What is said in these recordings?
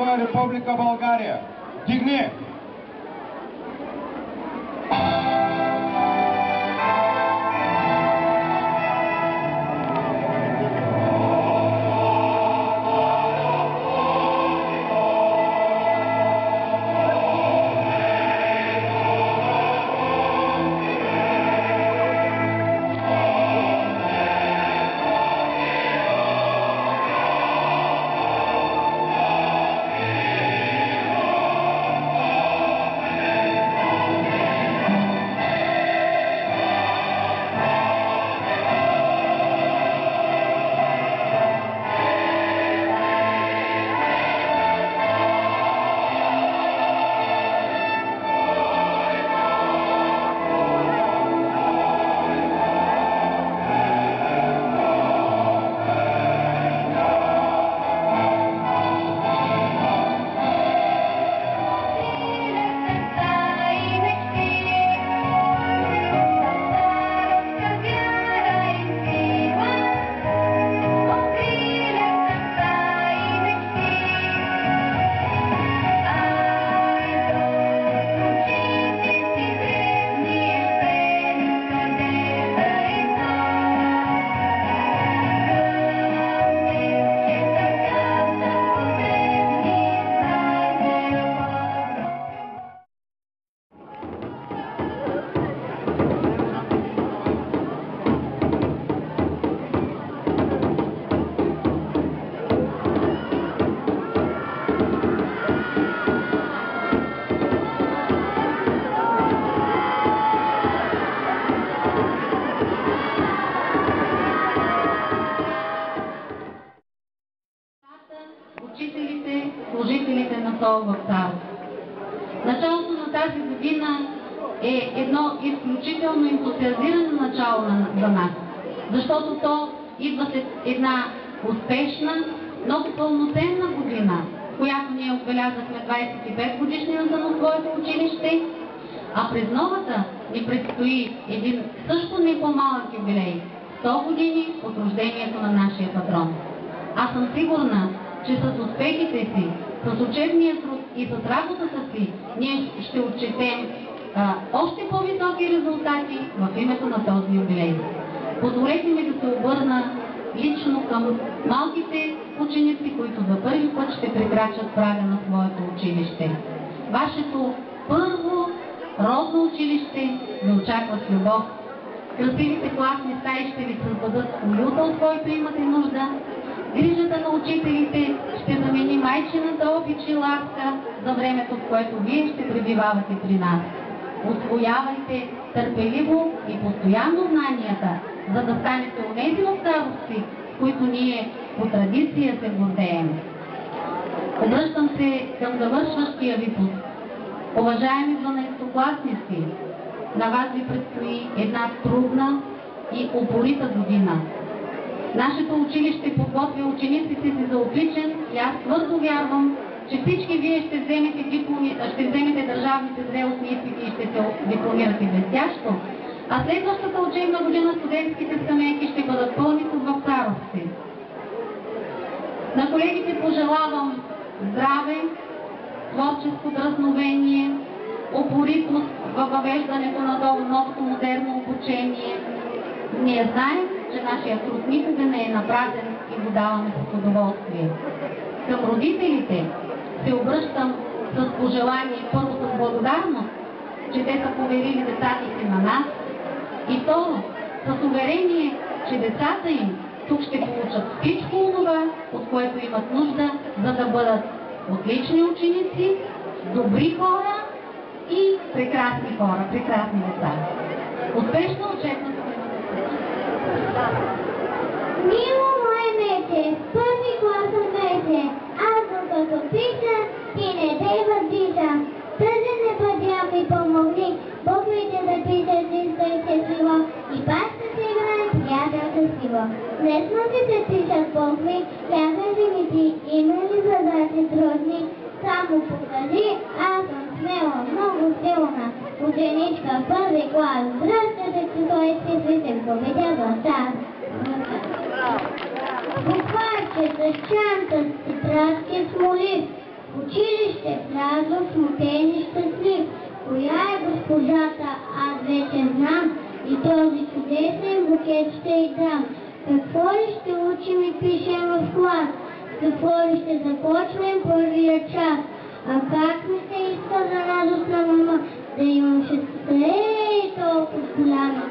на Република България. Дигни! Служителите на СОУ Вапцаров. Началото на тази година е едно изключително ентусиазирано начало за нас, защото то идва след една успешна, много пълноценна година, която ние отбелязахме 25 годишнина на своето училище, а през новата ни предстои един също не по-малък юбилей – 100 години от рождението на нашия патрон. Аз съм сигурна, че с успехите си, с учебния труд и с работата си, ние ще отчетем още по-високи резултати в името на този юбилей. Позволете ми да се обърна лично към малките ученици, които за първи път ще прекрачат прага на своето училище. Вашето първо родно училище ви очаква с любов. Красивите класни стаи ще ви създадат уюта, от който имате нужда. Грижата на учителите ще замени майчината обич и ласка за времето, в което вие ще пребивавате при нас. Усвоявайте търпеливо и постоянно знанията, за да станете онези вапцаровци, с които ние по традиция се гордеем. Обръщам се към завършващия випуск. Уважаеми 12-класници, на вас ви предстои една трудна и упорита година. Нашето училище подготвя учениците си за отличен и аз твърдо вярвам, че всички вие ще вземете държавните зрелостни изпити и ще се дипломирате блестящо, а следващата учебна година студентските скамейки ще бъдат пълни с вапцаровци. На колегите пожелавам здраве, творческо дръзновение, упоритост във въвеждането на новото модерно обучение. Ние знаем, че нашия труд никога не е напразен и го даваме с удоволствие. Към родителите се обръщам с пожелание, първо с благодарност, че те са поверили децата си на нас, и второ, с уверение, че децата им тук ще получат всичко това, от което имат нужда, за да бъдат отлични ученици, добри хора и прекрасни хора, прекрасни деца. Успешно учебна година! Мило мое мече, първи клас от вече, азбуката пиша и не те въздиша. Тъжен не бъдя ми помогни, Бог ми те запиша чиста и щастлива, и пак ще се играе приятелка сила. Днес нощите пишат букви, кажи ми ти, има ли задачи трудни? Само покажи, аз съм смела, много силна, ученичка в първи клас. Дръжте число и цифрите в победя за час. Букварчета, чанта, тетрадки, смоли, В училище влязох смутен и щастлив. Коя е госпожата, аз вече знам, и този чудесен букет ще й дам. Какво ли ще учим и пишем в клас? С какво ли ще започнем първия час? А как ми се иска за радостна мама, да имам шестта толкова голяма.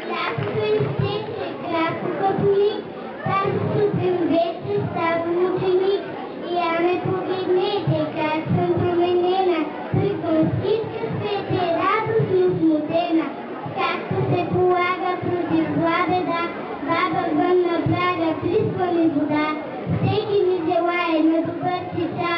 Лятото изтече, кратко като миг, тази сутрин вече ставам ученик. И я ме погледнете, как съм променена, тръгвам всичка свете, радостно смутена. Както се полага против зла беда, баба вън на прага, плисва ми вода. Всеки ми желае на добър ти час.